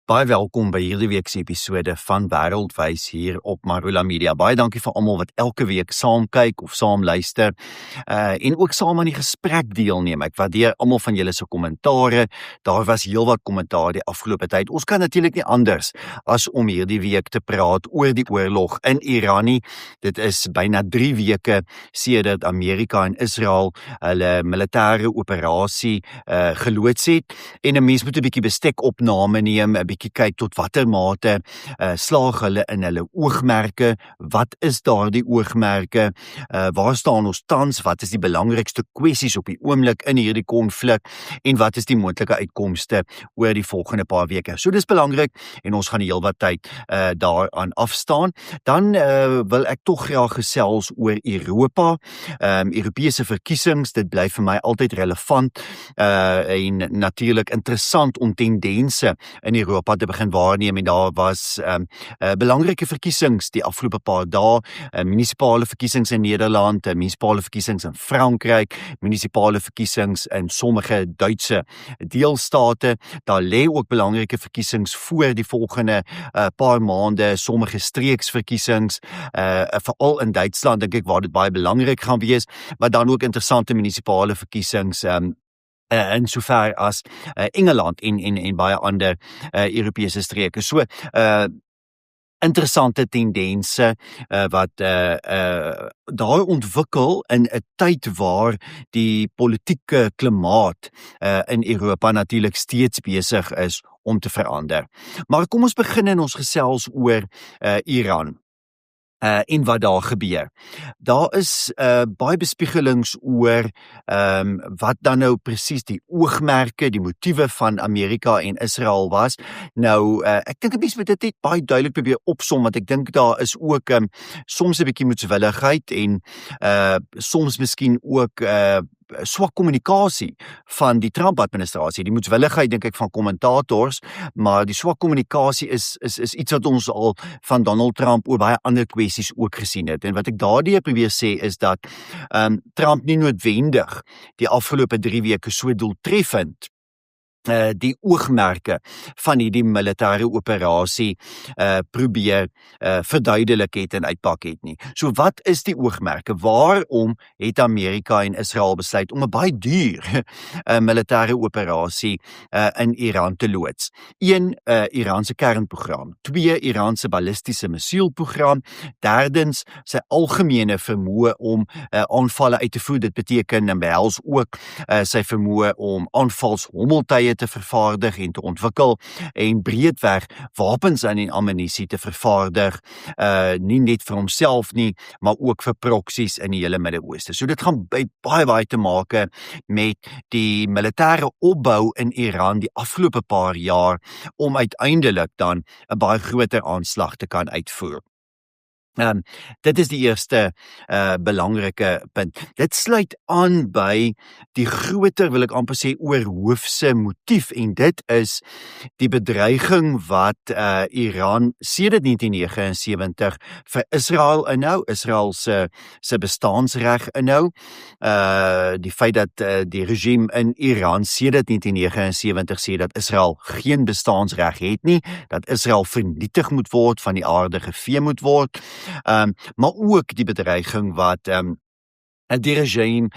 Baie welkom by hierdie week se episode van Wêreldwys hier op Marula Media. Baie dankie vir almal wat elke week saam kyk of saam luister en ook saam aan die gesprek deelneem. Ek waardeer almal van julle se kommentare. Daar was heelwat kommentaar die afgelope tyd. Ons kan natuurlik nie anders as om hierdie week te praat oor die oorlog in Iran nie. Dit is byna 3 weke sedert Amerika en Israel hulle militêre operasie geloods het en 'n mens moet 'n bietjie bestekopname neem, 'n bietjie kyk tot watter mate slaag hulle in hulle oogmerke, wat is daardie oogmerke, waar staan ons tans, wat is die belangrikste kwessies op die oomblik in hierdie konflik en wat is die moontlike uitkomste oor die volgende paar weke. So dis belangrik en ons gaan heelwat tyd daaraan afstaan. Dan wil ek tog graag gesels oor Europa, Europese verkiesings, dit bly vir my altyd relevant en natuurlik interessant om tendense in Europa te begin waarneem en daar was belangrike verkiesings die afgelope paar dae, munisipale verkiesings in Nederland, munisipale verkiesings in Frankryk, munisipale verkiesings in sommige Duitse deelstate. Daar lê ook belangrike verkiesings voor die volgende paar maande, sommige streeksverkiesings, veral in Duitsland dink ek waar dit baie belangrik gaan wees, maar dan ook interessante munisipale verkiesings in sover as Engeland en baie ander Europese streke. So interessante tendense wat daar ontwikkel in 'n tyd waar die politieke klimaat in Europa natuurlik steeds besig is om te verander. Maar kom ons begin in ons gesels oor Iran. En wat daar gebeur. Daar is baie bespiegelings oor wat dan nou presies die oogmerke, die motiewe van Amerika en Israel was. Nou, ek dink 'n mens moet dit net baie duidelik probeer opsom, want ek dink daar is ook soms 'n bietjie moedswilligheid en soms miskien ook swak kommunikasie van die Trump-administrasie, die moedswilligheid dink ek van kommentators, maar die swak kommunikasie is iets wat ons al van Donald Trump oor baie ander kwessies ook gesien het. En wat ek daardeur probeer sê is dat Trump nie noodwendig die afgelope 3 weke so doeltreffend die oogmerke van hierdie militêre operasie probeer verduidelik het en uitpak het nie. So wat is die oogmerke? Waarom het Amerika en Israel besluit om 'n baie duur militêre operasie in Iran te loods? 1, Iranse kernprogram. 2, Iranse ballistiese missielprogram. Derdens, sy algemene vermoë om aanvalle uit te voer. Dit beteken en behels ook sy vermoë om aanvalshommeltuie te vervaardig en te ontwikkel en breedweg wapens en ammunisie te vervaardig, nie net vir homself nie, maar ook vir proksies in die hele Midde-Ooste. So dit gaan baie te make met die militêre opbou in Iran die afgelope paar jaar om uiteindelik dan 'n baie groter aanslag te kan uitvoer. Dit is die eerste belangrike punt. Dit sluit aan by die groter, wil ek amper sê, oorhoofse motief en dit is die bedreiging wat Iran sedert 1979 vir Israel inhou, Israel se bestaansreg inhou. Die feit dat die regime in Iran sedert 1979 sê dat Israel geen bestaansreg het nie, dat Israel vernietig moet word, van die aarde gevee moet word. Maar ook die bedreiging wat die regime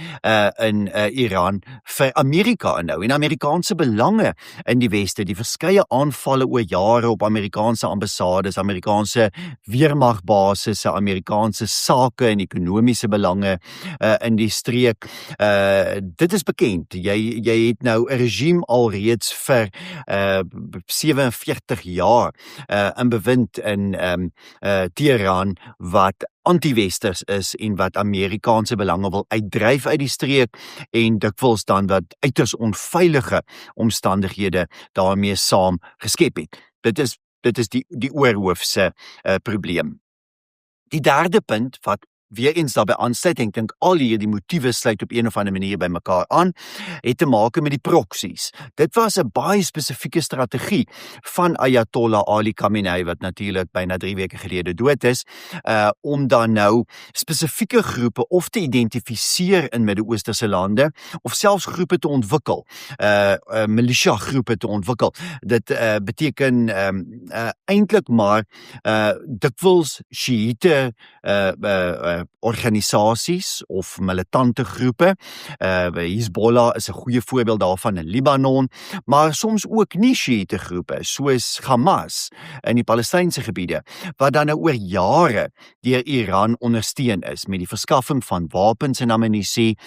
in Iran vir Amerika inhou en Amerikaanse belange in die Weste, die verskeie aanvalle oor jare op Amerikaanse ambassades, Amerikaanse weermagbasis, Amerikaanse sake en ekonomiese belange in die streek. Dit is bekend. Jy het nou 'n regime alreeds vir 47 jaar in bewind in Teheran wat anti-westers is en wat Amerikaanse belange wil uitdryf uit die streek en dikwels dan wat uiters onveilige omstandighede daarmee saam geskep het. Dit is die oorhoofse probleem. Die derde punt wat weer eens daarbey aansluit, en ek dink al hierdie motiewe sluit op een of ander manier by mekaar aan, het te maak met die proksies. Dit was 'n baie spesifieke strategie van Ayatollah Ali Khamenei, wat natuurlik byna 3 weke gelede dood is, om dan nou spesifieke groepe of te identifiseer in Midde-Oosterse lande, of selfs groepe te ontwikkel, militia groepe te ontwikkel. Dit beteken eintlik maar dikwels Shiite organisasies of militante groepe. Hezbollah is 'n goeie voorbeeld daarvan in Libanon, maar soms ook nie Shiite groepe soos Hamas in die Palestynse gebiede, wat dan nou oor jare deur Iran ondersteun is met die verskaffing van wapens en ammunisie,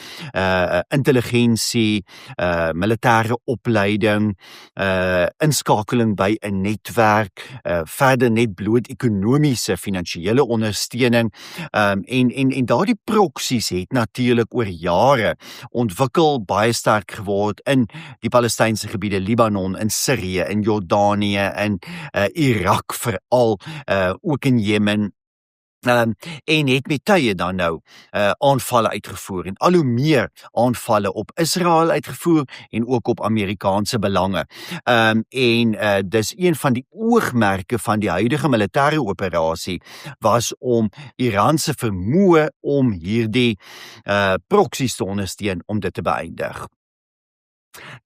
intelligensie, militêre opleiding, inskakeling by 'n netwerk, verder net bloot ekonomiese, finansiële ondersteuning, en daardie proksies het natuurlik oor jare ontwikkel, baie sterk geword in die Palestynse gebiede, Libanon, in Sirië, in Jordanië, in Irak veral, ook in Jemen. En het met tye dan nou aanvalle uitgevoer, en al hoe meer aanvalle op Israel uitgevoer en ook op Amerikaanse belange. Dis een van die oogmerke van die huidige militêre operasie was om Iran se vermoë om hierdie proksies te ondersteun om dit te beëindig.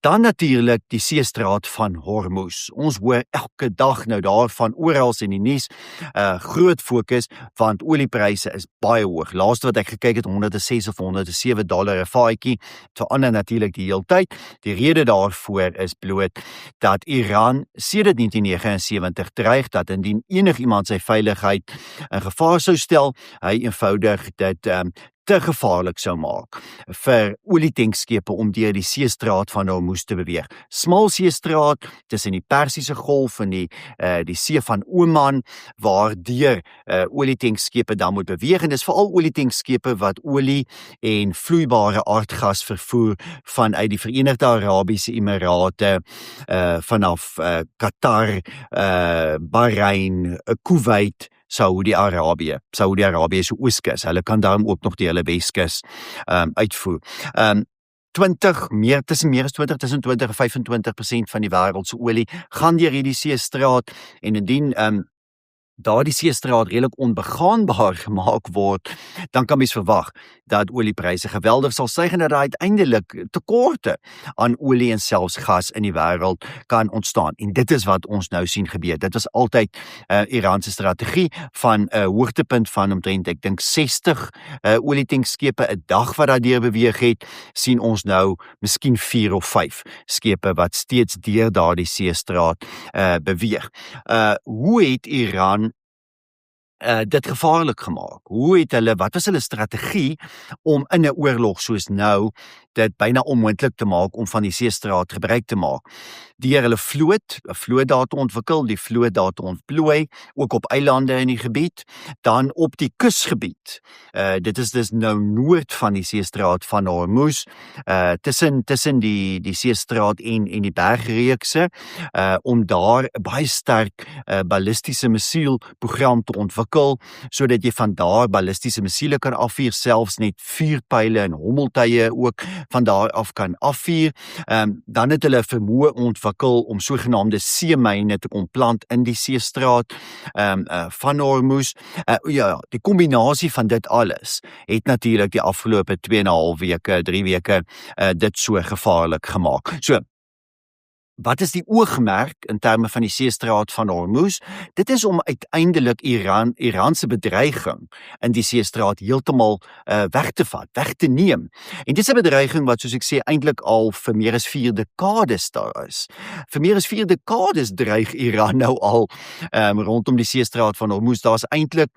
Dan natuurlik die seestraat van Hormuz. Ons hoor elke dag nou daarvan oral in die nuus, groot fokus, want oliepryse is baie hoog. Laaste wat ek gekyk het, $106 of $107 'n vaatjie, verander natuurlik die hele tyd. Die rede daarvoor is bloot dat Iran sedert 1979 dreig dat indien enigiemand sy veiligheid in gevaar sou stel, hy eenvoudig dit te gevaarlik sou maak vir olietankschepe om deur die seestraat van Hormuz te beweeg. Smal seestraat tussen die Persiese Golf en die See van Oman, waardeur olietankschepe dan moet beweeg, en dis veral olietankschepe wat olie en vloeibare aardgas vervoer vanuit die Verenigde Arabiese Emirate, vanaf Qatar, Bahrein, Kuwait, Saudi-Arabië se ooskus. Hulle kan daarom ook nog die hele Weskus uitvoer. Tussen meer as 20 en 25% van die wêreld se olie gaan deur hierdie seestraat, en indien daardie seestraat redelik onbegaanbaar gemaak word, dan kan mens verwag dat oliepryse geweldig sal styg en dat daar uiteindelik tekorte aan olie en selfs gas in die wêreld kan ontstaan. En dit is wat ons nou sien gebeur. Dit was altyd Iran se strategie van 'n hoogtepunt van omtrent, ek dink 60 olietankschepe 'n dag wat daardeur beweeg het, sien ons nou miskien 4 of 5 skepe wat steeds deur daardie seestraat beweeg. Hoe het Iran dit gevaarlik gemaak? Wat was hulle strategie om in 'n oorlog soos nou dit byna onmoontlik te maak om van die seestraat gebruik te maak? Deur hulle 'n vloot daar te ontwikkel, die vloot daar te ontplooi, ook op eilande in die gebied, dan op die kusgebied. Dit is dus nou noord van die seestraat van Hormuz, tussen die seestraat en die bergreekse, om daar 'n baie sterk ballistiese missielprogram te ontwikkel, sodat jy van daar ballistiese missiele kan afvuur, selfs net vuurpyle en hommeltuie ook van daar af kan afvuur. Dan het hulle vermoë ontwikkel om sogenaamde seemyne te kon plant in die seestraat van Hormuz. Die kombinasie van dit alles het natuurlik die afgelope 2,5 weke, 3 weke dit so gevaarlik gemaak. So, wat is die oogmerk in terme van die seestraat van Hormuz? Dit is om uiteindelik Iranse bedreiging in die seestraat heeltemal weg te vat, weg te neem. En dit is 'n bedreiging wat, soos ek sê, eintlik al vir meer as 4 dekades daar is. Vir meer as 4 dekades dreig Iran nou al rondom die seestraat van Hormuz. Daar's eintlik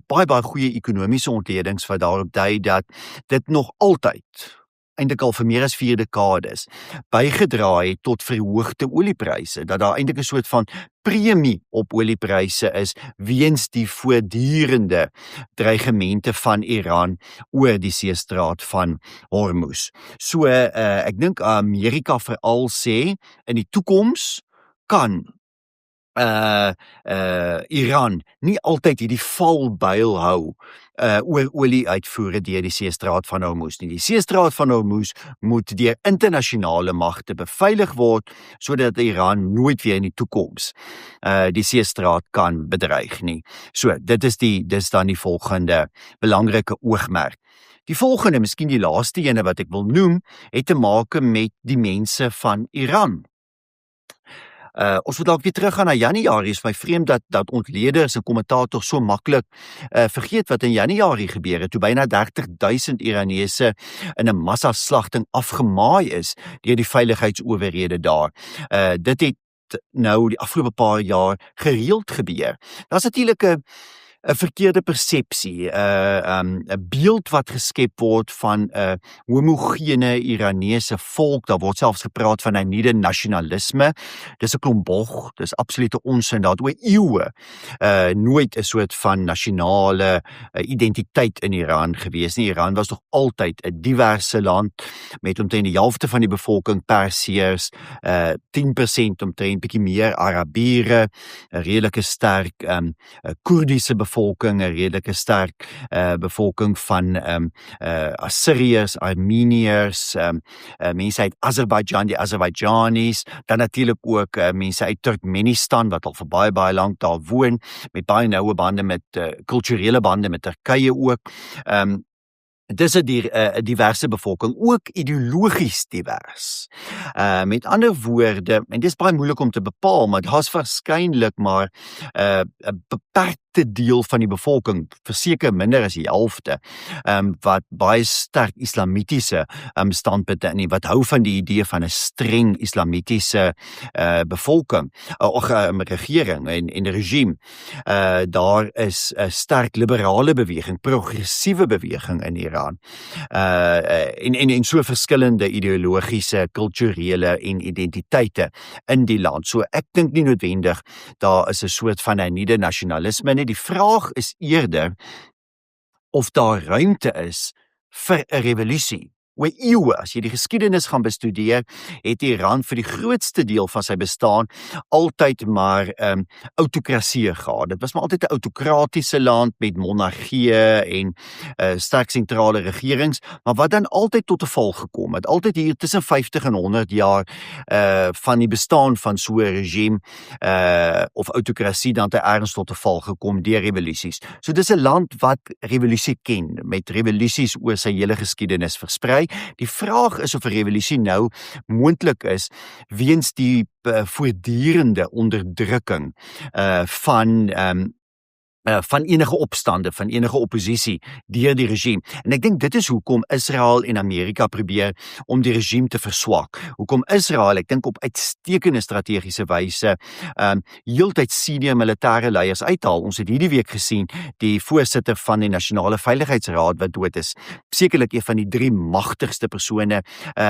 baie goeie ekonomiese ontledings wat daarop dui dat dit nog altyd, eintlik al vir meer as 4 dekades, bygedra het tot verhoogde oliepryse, dat daar eintlik 'n soort van premie op oliepryse is, weens die voortdurende dreigemente van Iran oor die seestraat van Hormuz. So, ek dink Amerika veral sê, in die toekoms kan Iran nie altyd hierdie valbuil hou oor olie-uitvoere deur die Seestraat van Hormuz nie. Die Seestraat van Hormuz moet deur internasionale magte beveilig word sodat Iran nooit weer in die toekoms die Seestraat kan bedreig nie. So, dis dan die volgende belangrike oogmerk. Die volgende, miskien die laaste ene wat ek wil noem, het te maak met die mense van Iran. Ons moet dalk weer teruggaan na Januarie. Is my vreemd dat ontleeders en kommentators so maklik vergeet wat in Januarie gebeur het, toe byna 30,000 Iranese in 'n massaslagting afgemaai is deur die veiligheidsowerhede daar. Dit het nou die afgelope paar jaar gereeld gebeur. Daar's natuurlik 'n verkeerde persepsie, 'n beeld wat geskep word van 'n homogene Iranese volk. Daar word selfs gepraat van 'n nuwe nasionalisme. Dis 'n klomp bog, dis absolute onsin. Daar het oor eeue nooit 'n soort van nasionale identiteit in Iran gewees nie. Iran was nog altyd 'n diverse land met omtrent die helfte van die bevolking Persiërs, 10% omtrent bietjie meer Arabiere, 'n redelike sterk Koerdiese bevolking, 'n redelike sterk bevolking van Assyriërs, Armeniërs, mense uit Azerbaijan, die Azerbaijanis, dan natuurlik ook mense uit Turkmenistan wat al vir baie lank daar woon, met baie noue bande met kulturele bande met Turkye ook. Dis 'n diverse bevolking, ook ideologies divers. Met ander woorde, en dis baie moeilik om te bepaal, maar daar's waarskynlik maar 'n beperkte deel van die bevolking, verseker minder as die helfte, wat baie sterk islamitiese standpunte in, wat hou van die idee van 'n streng islamitiese bevolking, regering en regime. Daar is 'n sterk liberale beweging, progressiewe beweging in Iran. En so verskillende ideologiese, kulturele en identiteite in die land. So ek dink nie noodwendig daar is 'n soort van 'n nuwe nasionalisme nie. Die vraag is eerder of daar ruimte is vir 'n revolusie. Oor eeue, as jy die geskiedenis gaan bestudeer, het Iran vir die grootste deel van sy bestaan altyd maar autokrasie gehad. Dit was maar altyd 'n autokratiese land met monargie en sterk sentrale regerings, maar wat dan altyd tot 'n val gekom het. Altyd hier tussen 50 en 100 jaar van die bestaan van so 'n regime of autokrasie dan te erns tot 'n val gekom deur revolusies. So dis 'n land wat revolusie ken, met revolusies oor sy hele geskiedenis versprei. Die vraag is of 'n revolusie nou moontlik is weens die voortdurende onderdrukking van enige opstande, van enige oppositie deur die regime. En ek dink dit is hoekom Israel en Amerika probeer om die regime te verswak. Hoekom Israel, ek dink op uitstekende strategiese wyse, heeltyd senior militêre leiers uithaal. Ons het hierdie week gesien die voorsitter van die Nasionale Veiligheidsraad wat dood is. Sekerlik een van die 3 magtigste persone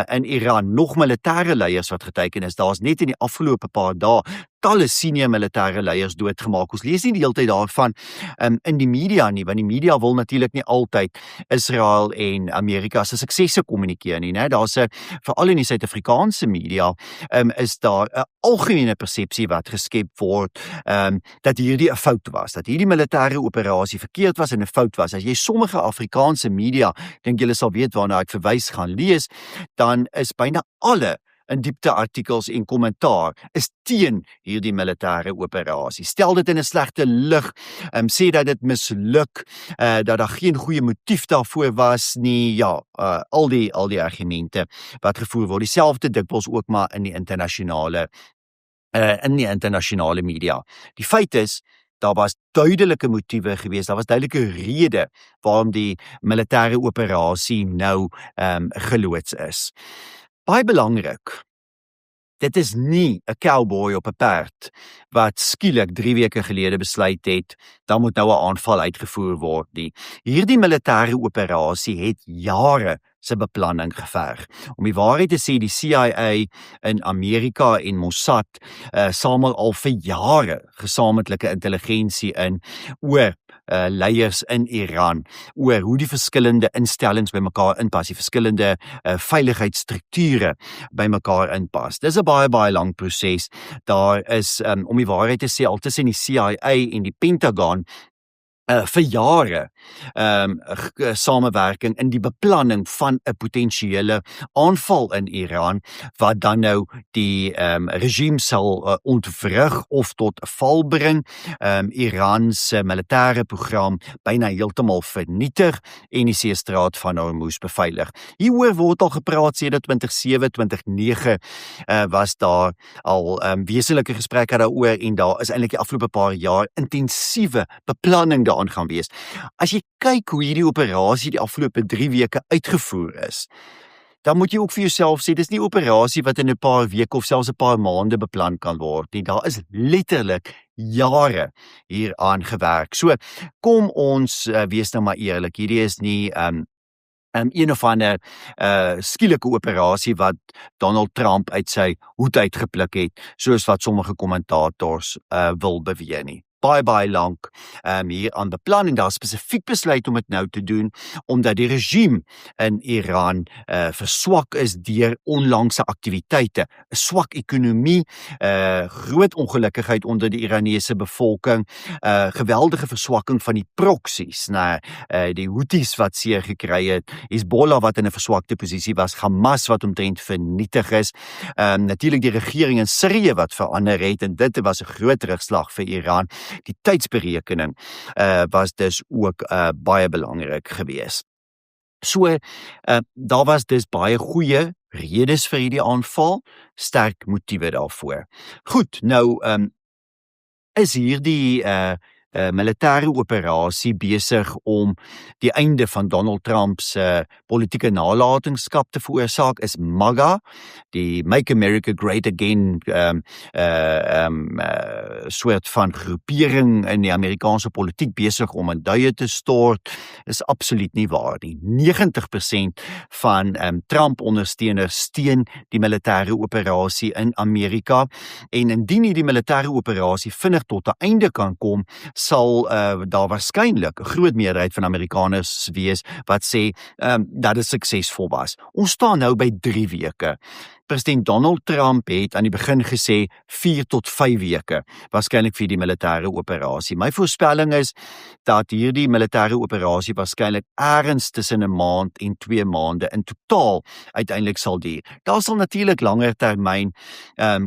in Iran. Nog militêre leiers wat geteken is. Daar's net in die afgelope paar dae talle senior militêre leiers doodgemaak. Ons lees nie die hele tyd daarvan in die media nie, want die media wil natuurlik nie altyd Israel en Amerika se suksesse kommunikeer nie, né? Daar's veral in die Suid-Afrikaanse media is daar 'n algemene persepsie wat geskep word dat hierdie 'n fout was, dat hierdie militêre operasie verkeerd was en 'n fout was. As jy sommige Afrikaanse media, dink julle sal weet waarna ek verwys, gaan lees, dan is byna alle in diepte artikels en kommentaar is teen hierdie militêre operasie. Stel dit in 'n slegte lig, sê dat dit misluk, dat daar geen goeie motief daarvoor was nie, ja, al die argumente wat gevoer word. Dieselfde dikwels ook maar in die internasionale media. Die feit is, daar was duidelike motiewe gewees, daar was duidelike rede waarom die militêre operasie nou geloods is. Baie belangrik, dit is nie 'n cowboy op 'n perd wat skielik 3 weke gelede besluit het, dan moet nou 'n aanval uitgevoer word nie. Hierdie militêre operasie het jare se beplanning geverg. Om die waarheid te sê, die CIA in Amerika en Mossad samel al vir jare gesamentlike intelligensie in oor leiers in Iran oor hoe die verskillende instellings by mekaar inpas, die verskillende veiligheidsstrukture by mekaar inpas. Dis 'n baie lang proses. Daar is om die waarheid te sê al tussen die CIA en die Pentagon vir jare samewerking in die beplanning van 'n potensiële aanval in Iran wat dan nou die regime sal ontwrig of tot val bring, Iran se militêre program byna heeltemal vernietig en die seestraat van Hormuz beveilig. Hieroor word al gepraat sedert 2007, 2009 was daar al wesenlike gesprekke daaroor en daar is eintlik die afgelope paar jaar intensiewe beplanning gaan wees. As jy kyk hoe hierdie operasie die afgelope 3 weke uitgevoer is, dan moet jy ook vir jouself sê, dis nie 'n operasie wat in 'n paar weke of selfs 'n paar maande beplan kan word nie. Daar is letterlik jare hieraan gewerk. So, kom ons wees nou maar eerlik, hierdie is nie een of ander skielike operasie wat Donald Trump uit sy hoed uitgepluk het, soos wat sommige kommentators wil beweer nie. Baie lank hier aan beplan en daar spesifiek besluit om dit nou te doen, omdat die regime in Iran verswak is deur onlangse aktiwiteite, 'n swak ekonomie, groot ongelukkigheid onder die Iranese bevolking, geweldige verswakking van die proksies, die Houthis wat seer gekry het, Hezbollah wat in 'n verswakte posisie was, Hamas wat omtrent vernietig is, natuurlik die regering in Sirië wat verander het en dit was 'n groot terugslag vir Iran. Die tydsberekening was dus ook baie belangrik geweest. So, daar was dus baie goeie redes vir hierdie aanval, sterk motiewe daarvoor. Goed, nou is hierdie militêre operasie besig om die einde van Donald Trump se politieke nalatenskap te veroorsaak, is MAGA, die Make America Great Again soort van groepering in die Amerikaanse politiek besig om in duie te stort, is absoluut nie waar nie. 90% van Trump-ondersteuners steun die militêre operasie in Amerika en indien hierdie militêre operasie vinnig tot 'n einde kan kom, sal daar waarskynlik 'n groot meerderheid van Amerikaners wees wat sê dat dit suksesvol was. Ons staan nou by 3 weke. President Donald Trump het aan die begin gesê 4 tot 5 weke, waarskynlik vir die militêre operasie. My voorspelling is dat hierdie militêre operasie waarskynlik ergens tussen 'n maand en 2 maande in totaal uiteindelik sal duur. Daar sal natuurlik langer termyn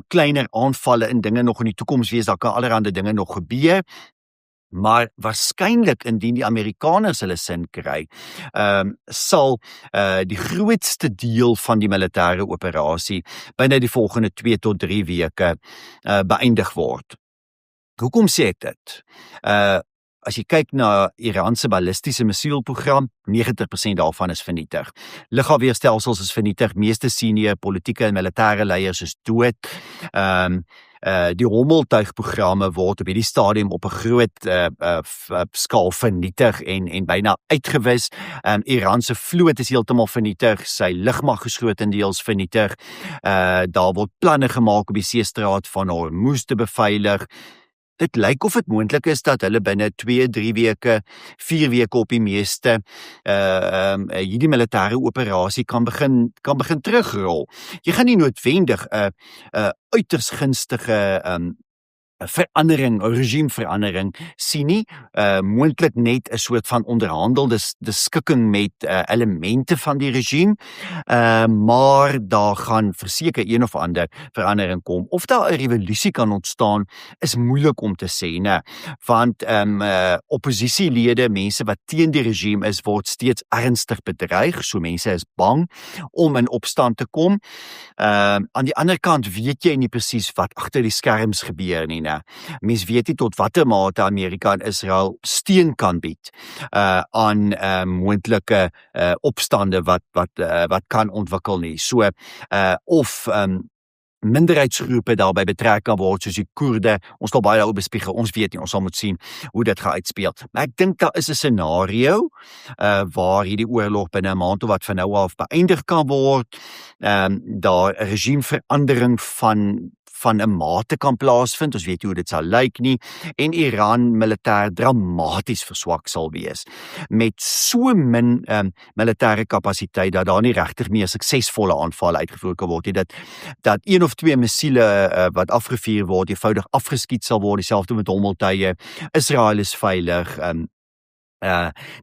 kleiner aanvalle en dinge nog in die toekoms wees, daar kan allerlei dinge nog gebeur. Maar waarskynlik indien die Amerikaners hulle sin kry, sal die grootste deel van die militêre operasie binne die volgende 2 tot 3 weke beëindig word. Hoekom sê ek dit? As jy kyk na Iran se ballistiese missielprogram, 90% daarvan is vernietig. Lugafweerstelsels is vernietig, meeste senior politieke en militêre leiers is dood. Die hommeltuigprogramme word op hierdie stadium op 'n groot skaal vernietig en byna uitgewis. Iran se vloot is heeltemal vernietig, sy lugmag is grootendeels vernietig. Daar word planne gemaak om die seestraat van Hormuz te beveilig. Dit lyk of dit moontlik is dat hulle binne 2, 3 weke, 4 weke op die meeste hierdie militêre operasie kan begin terugrol. Jy gaan nie noodwendig 'n uiters gunstige regimeverandering sien nie, moontlik net 'n soort van onderhandelde skikking met elemente van die regime, maar daar gaan verseker een of ander verandering kom. Of daar 'n revolusie kan ontstaan, is moeilik om te sê, né? Want oppositielede, mense wat teen die regime is, word steeds ernstig bedreig, so mense is bang om in opstand te kom. Aan die ander kant weet jy nie presies wat agter die skerms gebeur nie, né? Mens weet nie tot watter mate Amerika en Israel steun kan bied aan moontlike opstande wat kan ontwikkel nie. So of minderheidsgroepe daarbey betrek kan word, soos die Koerde. Ons sal baie daaroor bespiegel, ons weet nie, ons sal moet sien hoe dit gaan uitspeel. Maar ek dink daar is 'n scenario waar hierdie oorlog binne 'n maand of wat van nou af beëindig kan word, daar 'n regimeverandering van 'n mate kan plaasvind, ons weet nie hoe dit sal lyk nie, en Iran militêr dramaties verswak sal wees, met so min militêre kapasiteit, dat daar nie regtig meer suksesvolle aanvalle uitgevoer kan word, dat 1 of 2 missiele wat afgevuur word, eenvoudig afgeskiet sal word, dieselfde met hommeltuie. Israel is veilig,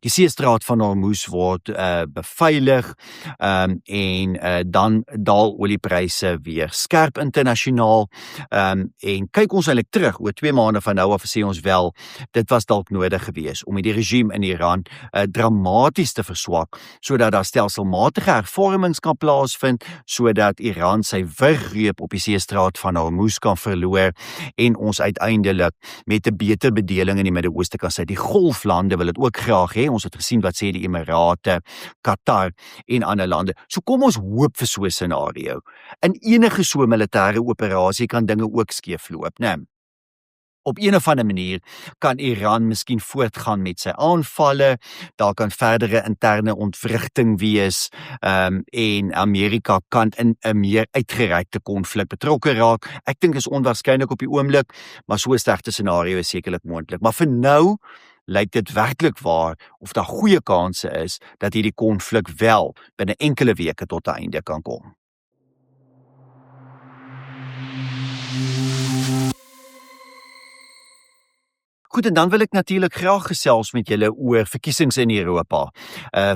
die seestraat van Hormuz word beveilig, en dan daal oliepryse weer skerp internasionaal, en kyk ons eintlik terug, oor 2 maande van nou af sê ons wel, dit was dalk nodig gewees om die regime in Iran dramaties te verswak, sodat daar stelselmatige hervormings kan plaasvind, sodat Iran sy wurggreep op die seestraat van Hormuz kan verloor, en ons uiteindelik met 'n beter bedeling in die Midde-Ooste kan sê. Die golflande wil dit ook graag hê. Ons het gesien wat sê die Emirate, Qatar en ander lande. So kom ons hoop vir so 'n scenario. In enige so militêre operasie kan dinge ook skeefloop, né? Op een of ander manier kan Iran miskien voortgaan met sy aanvalle, daar kan verdere interne ontwrigting wees, en Amerika kan in 'n meer uitgerekte konflik betrokke raak. Ek dink is onwaarskynlik op die oomblik, maar so 'n slegte scenario is sekerlik moontlik. Maar vir nou lyk dit werklik waar of daar goeie kanse is dat hierdie konflik wel binne enkele weke tot 'n einde kan kom. Goed, en dan wil ek natuurlik graag gesels met julle oor verkiesings in Europa.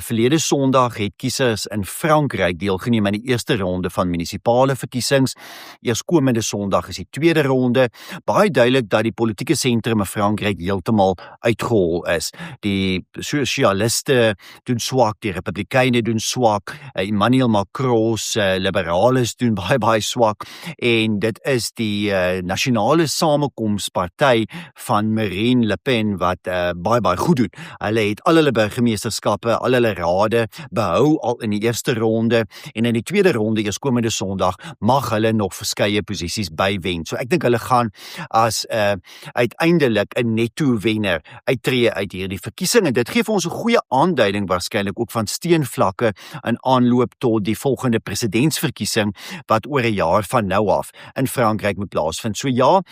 Verlede Sondag het kiesers in Frankryk deelgeneem aan die eerste ronde van munisipale verkiesings. Eerskomende Sondag is die tweede ronde. Baie duidelik dat die politieke sentrum in Frankryk heeltemal uitgehol is. Die sosialiste doen swak, die republikeine doen swak, Emmanuel Macron se liberales doen baie swak, en dit is die nasionale samekomsparty van Marine Le Pen wat baie goed doen. Hulle het al hulle burgemeesterskappe, al hulle rade behou al in die eerste ronde, en in die tweede ronde, eerskomende Sondag, mag hulle nog verskeie posisies bywen. So ek dink hulle gaan as uiteindelik 'n netto wenner uittreë uit hierdie verkiesing, en dit gee vir ons 'n goeie aanduiding waarskynlik ook van steunvlakke in aanloop tot die volgende presidentsverkiesing wat oor 'n jaar van nou af in Frankryk moet plaasvind. So ja,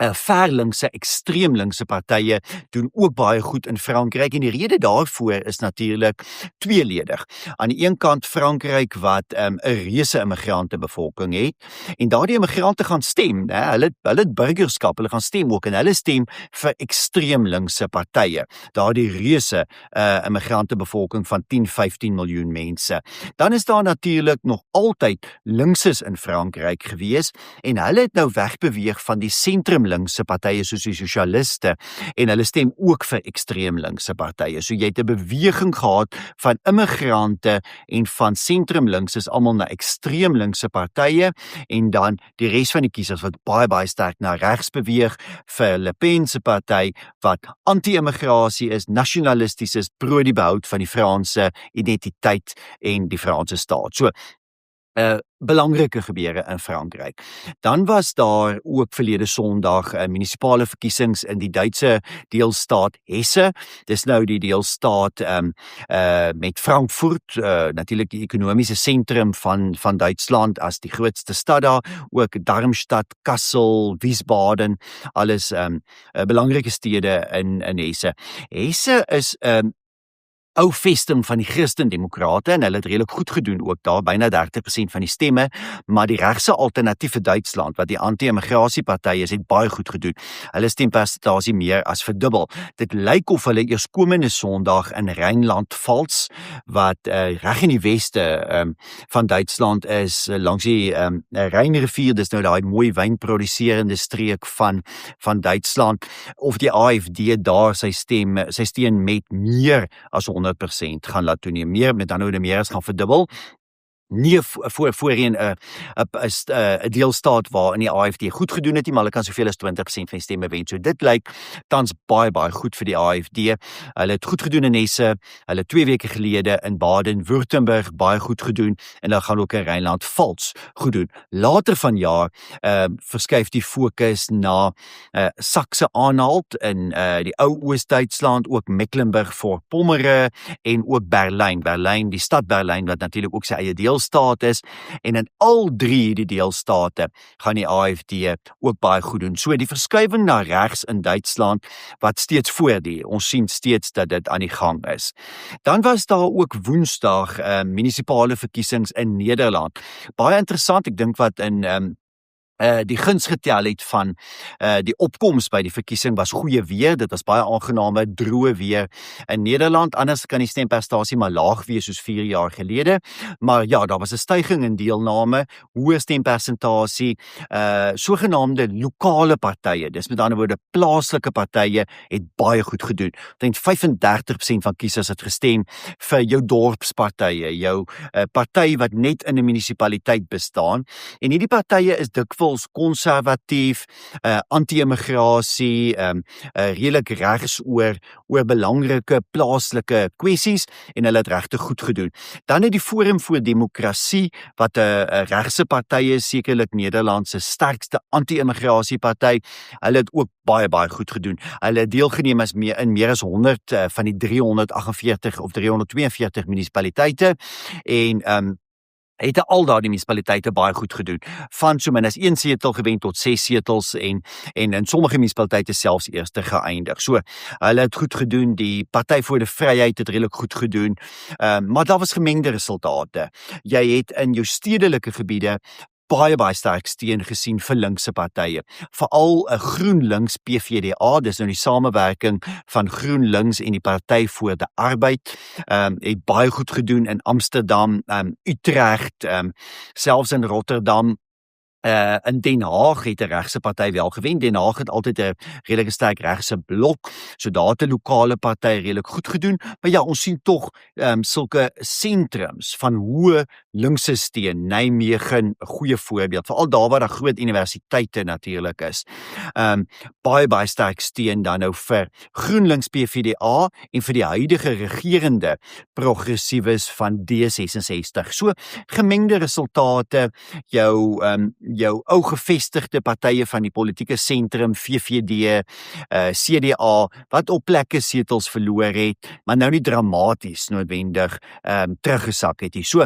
verlinkse, ekstreemlinkse partye doen ook baie goed in Frankryk, en die rede daarvoor is natuurlik tweeledig. Aan die een kant Frankryk wat 'n reuse immigrantebevolking het, en daardie immigrante gaan stem, né? Hulle het burgerskap, hulle gaan stem ook, en hulle stem vir ekstreemlinkse partye. Daardie reuse immigrantebevolking van 10-15 miljoen mense. Dan is daar natuurlik nog altyd linkses in Frankryk gewees, en hulle het nou wegbeweeg van die sentrumlinkse partye soos die sosialiste, en hulle stem ook vir ekstreemlinkse partye. So jy het 'n beweging gehad van immigrante en van sentrumlinks is almal na ekstreemlinkse partye, en dan die res van die kiesers wat baie sterk na regs beweeg vir Le Pen se party wat anti-immigrasie is, nasionalisties is, pro die behoud van die Franse identiteit en die Franse staat. So belangrike gebeure in Frankryk. Dan was daar ook verlede Sondag munisipale verkiesings in die Duitse deelstaat Hesse. Dis nou die deelstaat met Frankfurt, natuurlik die ekonomiese sentrum van Duitsland as die grootste stad daar, ook Darmstadt, Kassel, Wiesbaden, alles belangrike stede in Hesse. Hesse is ou vesting van die Christendemokrate, en hulle het redelik goed gedoen ook daar, byna 30% van die stemme, maar die regse alternatief vir Duitsland, wat die anti-immigrasieparty is, het baie goed gedoen. Hulle stempersentasie meer as verdubbel. Dit lyk of hulle eerskomende Sondag in Rijnland-Pfalz, wat reg in die weste van Duitsland is, langs die Rynrivier, dis nou daai mooi wynproduserende streek van Duitsland, of die AfD daar sy steun met meer as 100% gaan laat toeneem, met ander woorde meer as gaan verdubbel. nie voorheen 'n deelstaat waarin die AfD goed gedoen het nie, maar hulle kan soveel as 20% van die stemme wen. So dit lyk tans baie goed vir die AfD. Hulle het goed gedoen in Hesse, hulle 2 weke gelede in Baden-Württemberg baie goed gedoen en hulle gaan ook in Rijnland-Pfalz goed doen. Later vanjaar verskuif die fokus na Sakse-Anhalt in die ou Oos-Duitsland, ook Mecklenburg-Vorpommern en ook Berlyn, die stad Berlyn wat natuurlik ook sy eie deelstaat is, en in al 3 die deelstate gaan die AfD ook baie goed doen. So die verskuiwing na regs in Duitsland wat steeds voordeel. Ons sien steeds dat dit aan die gang is. Dan was daar ook Woensdag munisipale verkiesings in Nederland. Baie interessant, ek dink wat in die guns getel het van die opkoms by die verkiesing was goeie weer, dit was baie aangename, droë weer in Nederland, anders kan die stemperstasie maar laag wees soos 4 jaar gelede, maar ja, daar was 'n styging in deelname, hoë stempersentasie, sogenaamde lokale partye, dis met ander woorde plaaslike partye, het baie goed gedoen. Omtrent 35% van kiesers het gestem vir jou dorpspartye, jou party wat net in 'n munisipaliteit bestaan, en hierdie partye is dikwels konservatief, anti-immigrasie, redelik regs oor belangrike plaaslike kwessies en hulle het regtig goed gedoen. Dan het die Forum voor Demokrasie wat 'n regse party is, sekerlik Nederland se sterkste anti-immigrasie party. Hulle het ook baie goed gedoen. Hulle het deelgeneem in meer as 100 van die 348 of 342 munisipaliteite en het al daardie munisipaliteite baie goed gedoen. Van so min as 1 setel gewen tot 6 setels en in sommige munisipaliteite selfs eerste geëindig. So, hulle het goed gedoen, die Party voor die Vryheid het redelik goed gedoen, maar daar was gemengde resultate. Jy het in jou stedelike gebiede baie sterk steun gesien vir linkse partye. Veral 'n GroenLinks PVDA, dis nou die samewerking van GroenLinks en die Party voor die Arbeid, het baie goed gedoen in Amsterdam, Utrecht, selfs in Rotterdam. In Den Haag het 'n regse party wel gewen. Den Haag het altyd 'n redelike sterk regse blok, so daar het 'n lokale party redelik goed gedoen, maar ja, ons sien tog sulke sentrums van hoë linkse steun, Nijmegen 'n goeie voorbeeld, veral daar waar daar groot universiteite natuurlik is. Baie sterk steun dan nou vir GroenLinks PVDA en vir die huidige regerende progressiewes van D66. So gemengde resultate, jou ou gevestigde partye van die politieke sentrum, VVD, CDA, wat op plekke setels verloor het, maar nou nie dramaties noodwendig teruggesak het nie. So,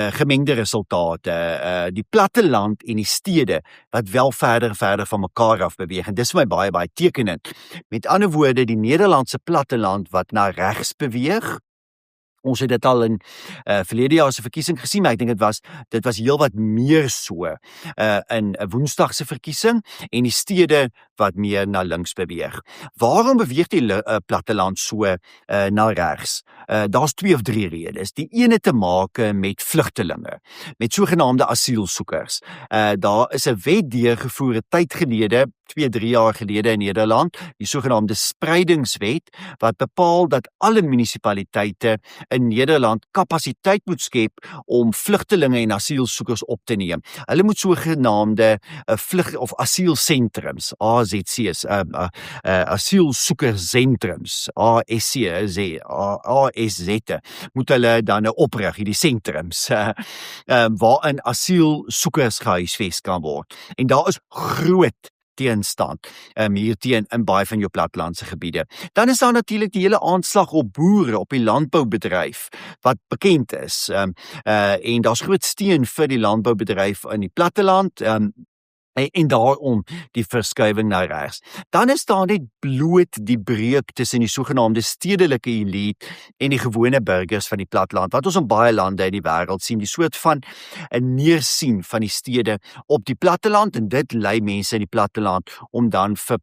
gemengde resultate, die platteland en die stede, wat wel verder van mekaar af beweeg, en dis vir my baie tekenend. Met ander woorde, die Nederlandse platteland wat na regs beweeg, ons het dit al in verlede jaar se verkiesing gesien, maar ek dink dit was heel wat meer so in 'n Woensdag se verkiesing en die stede wat meer na links beweeg. Waarom beweeg die platteland so na regs? Daar's 2 of 3 redes. Die ene te maak met vlugtelinge, met sogenaamde asielsoekers. Daar is 'n wet deurgevoer 'n tyd gelede, 2-3 jaar gelede in Nederland, die sogenaamde spreidingswet, wat bepaal dat alle munisipaliteite in Nederland kapasiteit moet skep om vlugtelinge en asielsoekers op te neem. Hulle moet sogenaamde vlug- of asielsentrums, AZC's, asielsoekersentrums, ASZ, moet hulle dan oprig, hierdie sentrums, waarin asielsoekers gehuisves kan word. En daar is groot teenstand hierteen in baie van jou plattelandse gebiede. Dan is daar natuurlik die hele aanslag op boere, op die landboubedryf, wat bekend is. En daar's groot steun vir die landboubedryf in die platteland, en daarom die verskuiwing na regs. Dan is daar net bloot die breuk tussen die sogenaamde stedelike elite en die gewone burgers van die platteland, wat ons in baie lande in die wêreld sien, die soort van 'n neersien van die stede op die platteland, en dit lei mense in die platteland om dan vir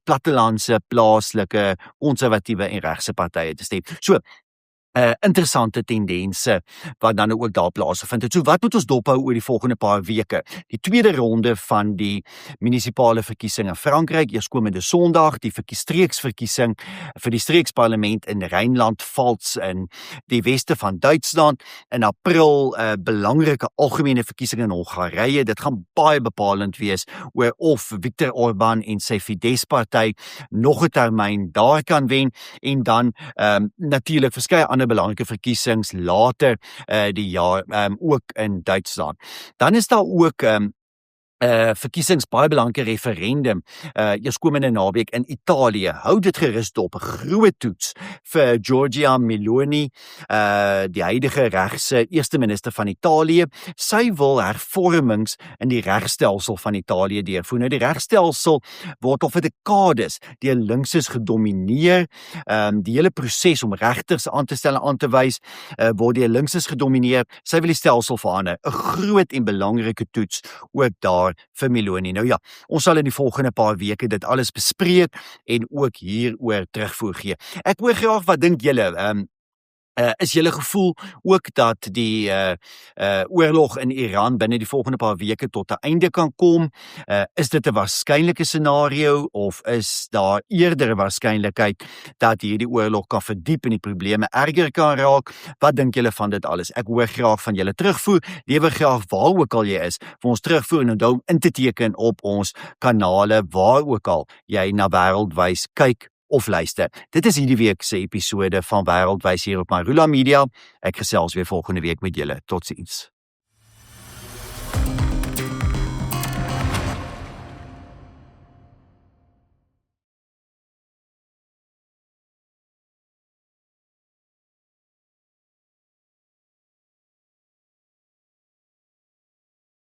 plattelandse, plaaslike, konservatiewe en regse partye te stem. So, interessante tendense wat dan ook daar plaasgevind het. So wat moet ons dophou oor die volgende paar weke? Die tweede ronde van die munisipale verkiesing in Frankryk, eerskomende Sondag, die streeksverkiesing vir die streeksparlement in Rynland-Pfalz in die weste van Duitsland, in April belangrike algemene verkiesing in Hongarije. Dit gaan baie bepalend wees oor of Viktor Orbán en sy Fidesz-party nog 'n termyn daar kan wen, en dan natuurlik verskeie ander belangrike verkiesings later die jaar ook in Duitsland. Dan is daar ook verkiesings, baie belangrike referendum eerskomende naweek in Italië. Hou dit gerus dop, 'n groot toets vir Giorgia Meloni, die huidige regse eerste minister van Italië. Sy wil hervormings in die regstelsel van Italië deurvoer. Nou, die regstelsel word al vir dekades deur linkses gedomeineer. Die hele proses om regters aan te stel en aan te wys word deur linkses gedomeineer. Sy wil die stelsel verander. 'n Groot en belangrike toets ook daar vir Meloni. Nou ja, ons sal in die volgende paar weke dit alles bespreek en ook hieroor terugvoer gee. Ek hoor graag, wat dink julle? Is julle gevoel ook dat die oorlog in Iran binne die volgende paar weke tot 'n einde kan kom? Is dit 'n waarskynlike scenario, of is daar eerder 'n waarskynlikheid dat hierdie oorlog kan verdiep en die probleme erger kan raak? Wat dink julle van dit alles? Ek hoor graag van julle terugvoer. Lewer graag waar ook al jy is vir ons terugvoer, en onthou om in te teken op ons kanale waar ook al jy na Wêreldwys kyk of luister. Dit is hierdie week se episode van Wêreldwys hier op Marula Media. Ek gesels weer volgende week met julle. Totsiens.